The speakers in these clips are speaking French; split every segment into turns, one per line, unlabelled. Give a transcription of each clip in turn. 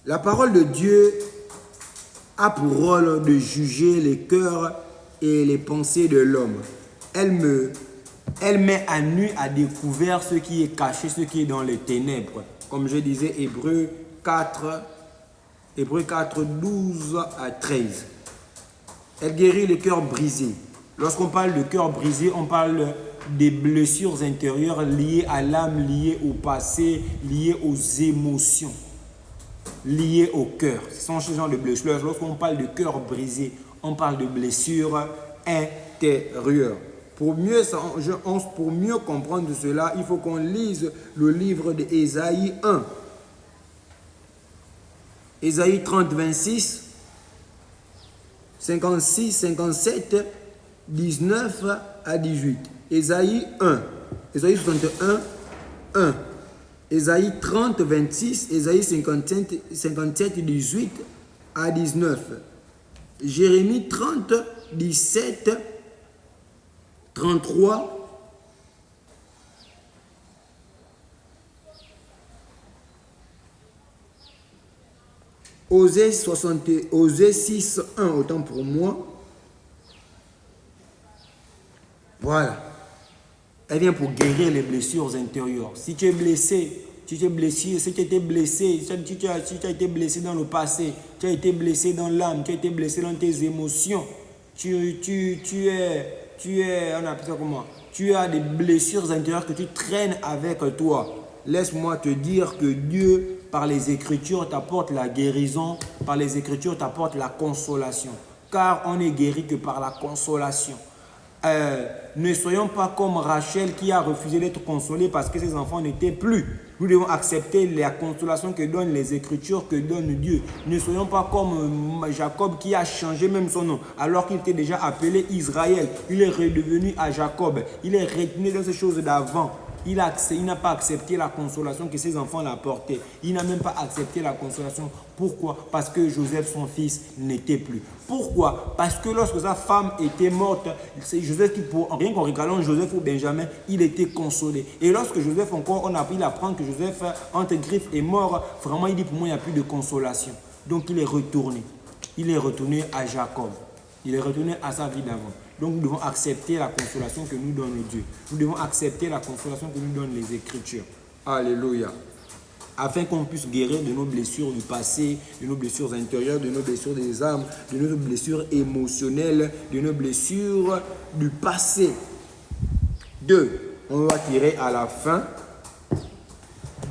La parole de Dieu a pour rôle de juger les cœurs et les pensées de l'homme. Elle met à nu, à découvert ce qui est caché, ce qui est dans les ténèbres. Comme je disais, Hébreux 4, 12 à 13. Elle guérit les cœurs brisés. Lorsqu'on parle de cœur brisé, on parle des blessures intérieures liées à l'âme, liées au passé, liées aux émotions, liées au cœur. Ce sont ce genre de blessures. Lorsqu'on parle de cœur brisé, on parle de blessures intérieures. Pour mieux comprendre cela, il faut qu'on lise le livre d'Ésaïe 1. Ésaïe 30, 26, 56, 57, 19 à 18. Ésaïe 1, Ésaïe 61, 1. Ésaïe 30, 26, Ésaïe 57, 18 à 19. Jérémie 30, 17, 33. Osée 6, 1, autant pour moi. Voilà. Elle vient pour guérir les blessures intérieures. Si tu es blessé, si tu étais blessé, si tu as été blessé dans le passé, tu as été blessé dans l'âme, tu as été blessé dans tes émotions, tu on appelle ça comment? Tu as des blessures intérieures que tu traînes avec toi. Laisse-moi te dire que Dieu, par les Écritures, t'apporte la guérison, par les Écritures, t'apporte la consolation. Car on n'est guéri que par la consolation. Ne soyons pas comme Rachel qui a refusé d'être consolée parce que ses enfants n'étaient plus. Nous devons accepter la consolation que donnent les Écritures, que donne Dieu. Ne soyons pas comme Jacob qui a changé même son nom alors qu'il était déjà appelé Israël. Il est redevenu à Jacob. Il est retenu dans ces choses d'avant. Il n'a pas accepté la consolation que ses enfants l'apportaient. Il n'a même pas accepté la consolation. Pourquoi? Parce que Joseph, son fils, n'était plus. Pourquoi? Parce que lorsque sa femme était morte, c'est Joseph qui, rien qu'en regardant Joseph ou Benjamin, il était consolé. Et lorsque Joseph encore, il apprend que Joseph, entre griffes, est mort, vraiment, il dit pour moi, il n'y a plus de consolation. Donc, il est retourné. Il est retourné à Jacob. Il est retourné à sa vie d'avant. Donc nous devons accepter la consolation que nous donne Dieu. Nous devons accepter la consolation que nous donnent les Écritures. Alléluia. Afin qu'on puisse guérir de nos blessures du passé, de nos blessures intérieures, de nos blessures des âmes, de nos blessures émotionnelles, de nos blessures du passé. 2. On va tirer à la fin.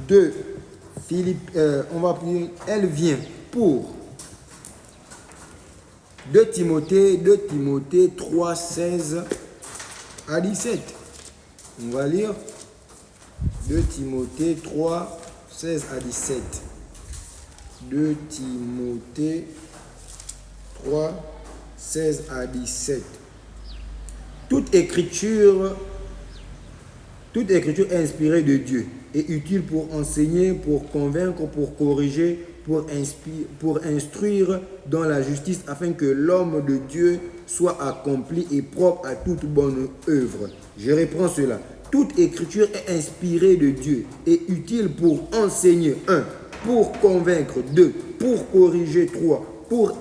2. On va prier. Elle vient pour 2 Timothée 3, 16 à 17. On va lire 2 Timothée 3, 16 à 17. 2 Timothée 3, 16 à 17. Toute écriture est inspirée de Dieu et utile pour enseigner, pour convaincre, pour corriger, pour instruire dans la justice, afin que l'homme de Dieu soit accompli et propre à toute bonne œuvre. Je reprends cela. Toute écriture est inspirée de Dieu et utile pour enseigner, 1, pour convaincre, 2, pour corriger, 3, pour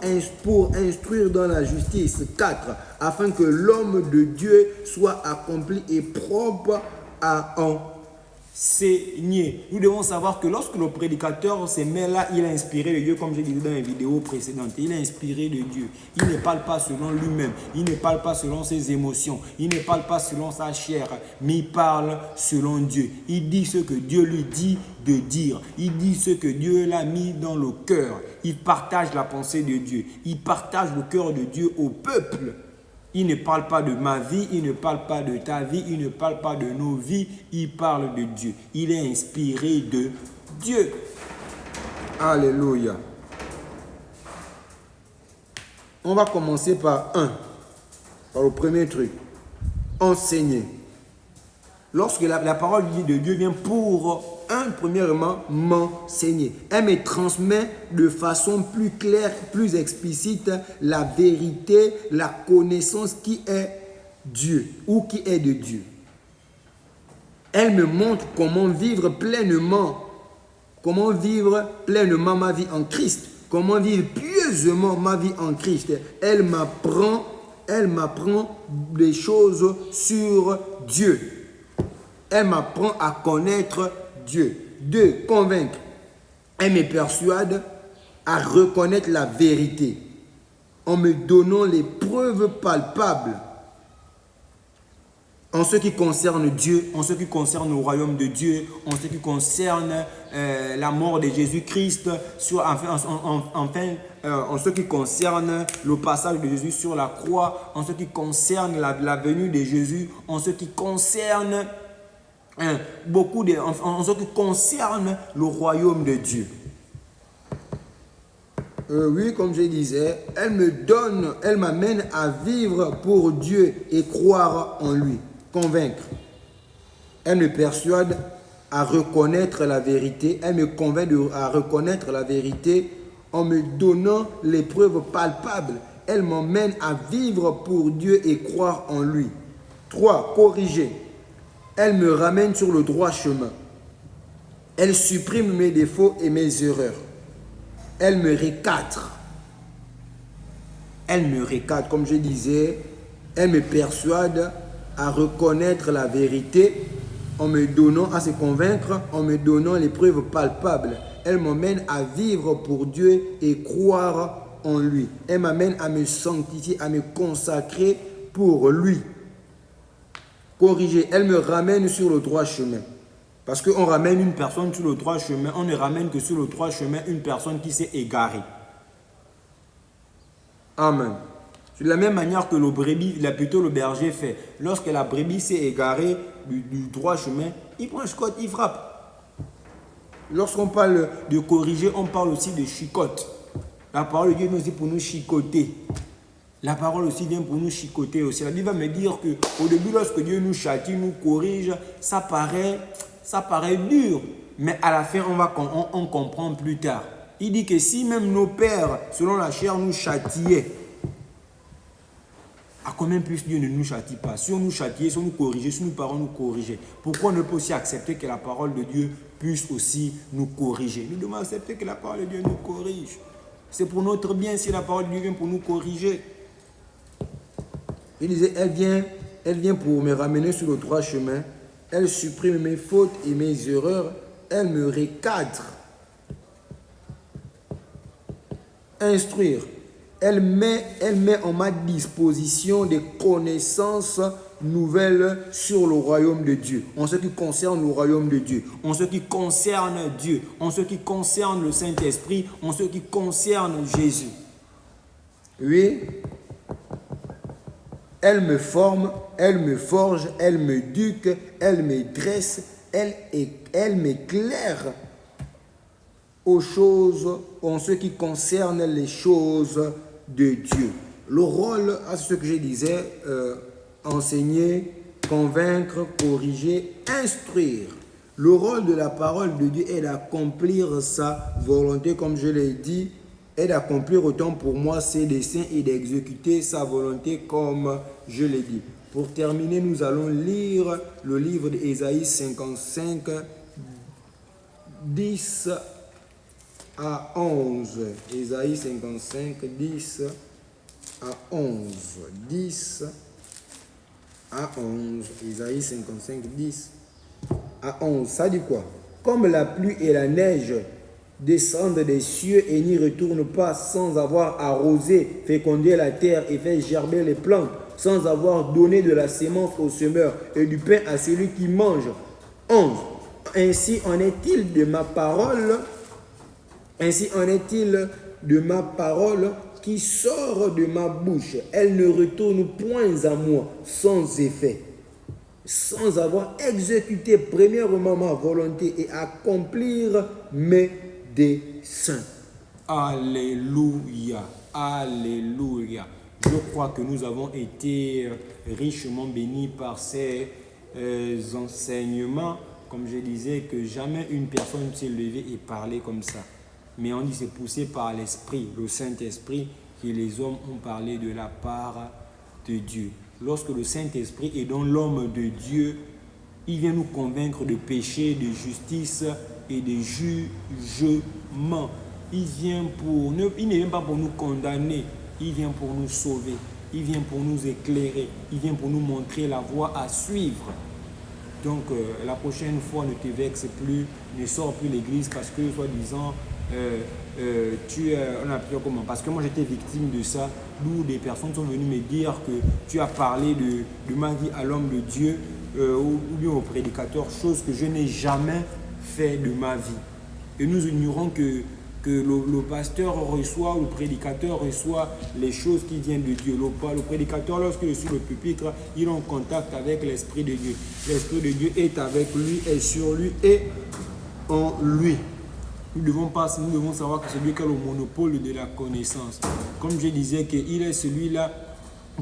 instruire dans la justice, 4, afin que l'homme de Dieu soit accompli et propre à enseigner. Nous devons savoir que lorsque le prédicateur se met là, il est inspiré de Dieu, comme j'ai dit dans les vidéos précédentes. Il est inspiré de Dieu. Il ne parle pas selon lui-même. Il ne parle pas selon ses émotions. Il ne parle pas selon sa chair. Mais il parle selon Dieu. Il dit ce que Dieu lui dit de dire. Il dit ce que Dieu l'a mis dans le cœur. Il partage la pensée de Dieu. Il partage le cœur de Dieu au peuple. Il ne parle pas de ma vie, il ne parle pas de ta vie, il ne parle pas de nos vies, il parle de Dieu. Il est inspiré de Dieu. Alléluia. On va commencer par le premier truc. Enseigner. Lorsque la parole de Dieu vient pour, premièrement, m'enseigner. Elle me transmet de façon plus claire, plus explicite la vérité, la connaissance qui est Dieu ou qui est de Dieu. Elle me montre comment vivre pleinement Comment vivre pleinement ma vie en Christ? Comment vivre pieusement ma vie en Christ? Elle m'apprend des choses sur Dieu. Elle m'apprend à connaître Dieu. 2. Convaincre. Elle me persuade à reconnaître la vérité en me donnant les preuves palpables en ce qui concerne Dieu, en ce qui concerne le royaume de Dieu, en ce qui concerne la mort de Jésus-Christ, en ce qui concerne le passage de Jésus sur la croix, en ce qui concerne la venue de Jésus, en ce qui concerne en ce qui concerne le royaume de Dieu. Oui, comme je disais, elle m'amène à vivre pour Dieu et croire en lui. Convaincre. Elle me persuade à reconnaître la vérité. Elle me convainc à reconnaître la vérité en me donnant les preuves palpables. Elle m'emmène à vivre pour Dieu et croire en lui. 3. Corriger. Elle me ramène sur le droit chemin. Elle supprime mes défauts et mes erreurs. Elle me recadre. Elle me recadre, comme je disais. Elle me persuade à reconnaître la vérité en me donnant, à se convaincre, en me donnant les preuves palpables. Elle m'emmène à vivre pour Dieu et croire en lui. Elle m'amène à me sanctifier, à me consacrer pour lui. Corriger, elle me ramène sur le droit chemin. Parce qu'on ramène une personne sur le droit chemin, on ne ramène que sur le droit chemin une personne qui s'est égarée. Amen. De la même manière que le brebis, plutôt le berger fait. Lorsque la brebis s'est égarée du droit chemin, il prend un chicotte, il frappe. Lorsqu'on parle de corriger, on parle aussi de chicotte. La parole de Dieu vient aussi pour nous chicoter. La parole aussi vient pour nous chicoter aussi. La Bible va me dire qu'au début, lorsque Dieu nous châtie, nous corrige, ça paraît dur. Mais à la fin, on comprend plus tard. Il dit que si même nos pères, selon la chair, nous châtiaient, à combien plus Dieu ne nous châtie pas? Si on nous châtiait, si on nous corrigeait, si nos parents nous corrigeaient, pourquoi on ne peut aussi accepter que la parole de Dieu puisse aussi nous corriger? Nous devons accepter que la parole de Dieu nous corrige. C'est pour notre bien si la parole de Dieu vient pour nous corriger. Il disait, elle vient pour me ramener sur le droit chemin. Elle supprime mes fautes et mes erreurs. Elle me recadre. Instruire. Elle met en ma disposition des connaissances nouvelles sur le royaume de Dieu, en ce qui concerne le royaume de Dieu, en ce qui concerne Dieu, en ce qui concerne le Saint-Esprit, en ce qui concerne Jésus. Oui, elle me forme, elle me forge, elle m'éduque, elle me dresse, elle m'éclaire aux choses, en ce qui concerne les choses de Dieu. Le rôle, à ce que je disais, enseigner, convaincre, corriger, instruire. Le rôle de la parole de Dieu est d'accomplir sa volonté, comme je l'ai dit, est d'accomplir autant pour moi ses desseins et d'exécuter sa volonté, comme je l'ai dit. Pour terminer, nous allons lire le livre d'Ésaïe 55, 10 à 11. Ésaïe 55, 10 à 11. 10 à 11. Ésaïe 55, 10 à 11. Ça dit quoi? Comme la pluie et la neige descendent des cieux et n'y retournent pas sans avoir arrosé, fécondé la terre et fait gerber les plantes, sans avoir donné de la sémence au semeur et du pain à celui qui mange. 11. Ainsi en est-il de ma parole. Ainsi en est-il de ma parole qui sort de ma bouche. Elle ne retourne point à moi sans effet, sans avoir exécuté premièrement ma volonté et accomplir mes desseins. Alléluia, alléluia. Je crois que nous avons été richement bénis par ces enseignements. Comme je disais, que jamais une personne s'est levée et parlé comme ça. Mais on dit c'est poussé par l'Esprit, le Saint-Esprit, que les hommes ont parlé de la part de Dieu. Lorsque le Saint-Esprit est dans l'homme de Dieu, il vient nous convaincre de péché, de justice et de jugement. Il ne vient pas pour nous condamner, il vient pour nous sauver, il vient pour nous éclairer, il vient pour nous montrer la voie à suivre. Donc la prochaine fois, ne te vexe plus, ne sors plus l'église parce que, soi-disant, on a pu comment? Parce que moi j'étais victime de ça, d'où des personnes sont venues me dire que tu as parlé de ma vie à l'homme de Dieu ou bien au prédicateur, chose que je n'ai jamais fait de ma vie. Et nous ignorons que le pasteur reçoit, le prédicateur reçoit les choses qui viennent de Dieu. Le prédicateur, lorsqu'il est sur le pupitre, il est en contact avec l'Esprit de Dieu. L'Esprit de Dieu est avec lui, est sur lui et en lui. Nous devons savoir que c'est lui qui a le monopole de la connaissance. Comme je disais, qu'il est celui-là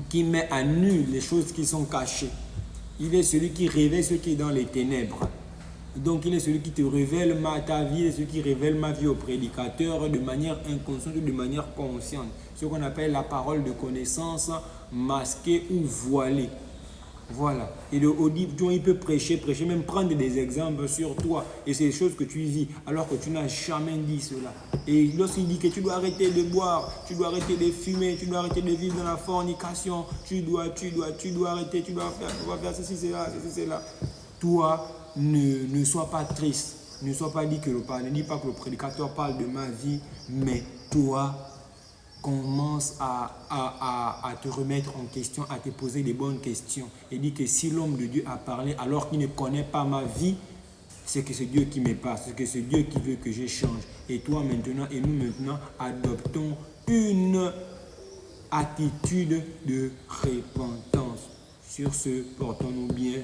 qui met à nu les choses qui sont cachées. Il est celui qui révèle ce qui est dans les ténèbres. Donc, il est celui qui te révèle ta vie, il est celui qui révèle ma vie au prédicateur de manière inconsciente ou de manière consciente. Ce qu'on appelle la parole de connaissance masquée ou voilée. Voilà. Et il peut prêcher, même prendre des exemples sur toi. Et c'est des choses que tu vis alors que tu n'as jamais dit cela. Et lorsqu'il dit que tu dois arrêter de boire, tu dois arrêter de fumer, tu dois arrêter de vivre dans la fornication, tu dois arrêter, tu dois faire ceci, cela. Toi, ne sois pas triste. Ne sois pas dit que ne dis pas que le prédicateur parle de ma vie, mais toi, commence à te remettre en question, à te poser des bonnes questions. Et dis que si l'homme de Dieu a parlé alors qu'il ne connaît pas ma vie, c'est que c'est Dieu qui me parle, c'est que c'est Dieu qui veut que je change. Et toi maintenant, et nous maintenant, adoptons une attitude de repentance. Sur ce, portons-nous bien.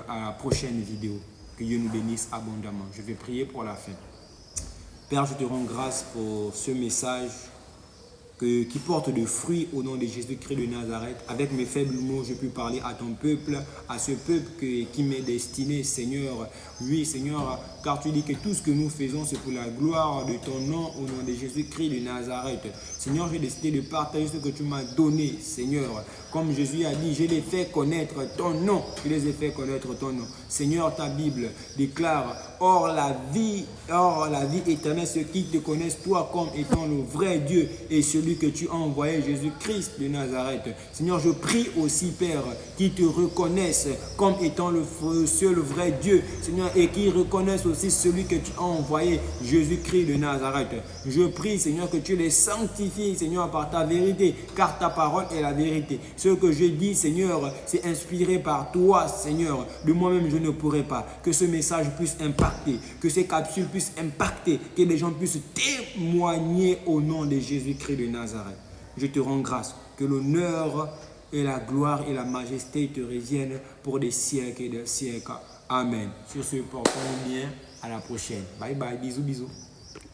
À la prochaine vidéo. Que Dieu nous bénisse abondamment. Je vais prier pour la fin. Père, je te rends grâce pour ce message qui porte de fruits au nom de Jésus-Christ de Nazareth. Avec mes faibles mots, je peux parler à ton peuple, à ce peuple qui m'est destiné, Seigneur. Oui, Seigneur, car tu dis que tout ce que nous faisons, c'est pour la gloire de ton nom, au nom de Jésus-Christ de Nazareth. Seigneur, j'ai décidé de partager ce que tu m'as donné, Seigneur. Comme Jésus a dit, je les fais connaître ton nom. Je les ai fait connaître ton nom. Seigneur, ta Bible déclare, or la vie éternelle, ceux qui te connaissent, toi, comme étant le vrai Dieu et celui que tu as envoyé, Jésus-Christ de Nazareth. Seigneur, je prie aussi, Père, qu'ils te reconnaissent comme étant le seul vrai Dieu, Seigneur, et qu'ils reconnaissent aussi celui que tu as envoyé, Jésus-Christ de Nazareth. Je prie, Seigneur, que tu les sanctifies, Seigneur, par ta vérité, car ta parole est la vérité. Ce que je dis, Seigneur, c'est inspiré par toi, Seigneur. De moi-même, je ne pourrai pas. Que ce message puisse impacter, que ces capsules puissent impacter, que les gens puissent témoigner au nom de Jésus-Christ de Nazareth. Je te rends grâce, que l'honneur et la gloire et la majesté te reviennent pour des siècles et des siècles. Amen. Sur ce, portons-nous bien. À la prochaine. Bye bye. Bisous, bisous.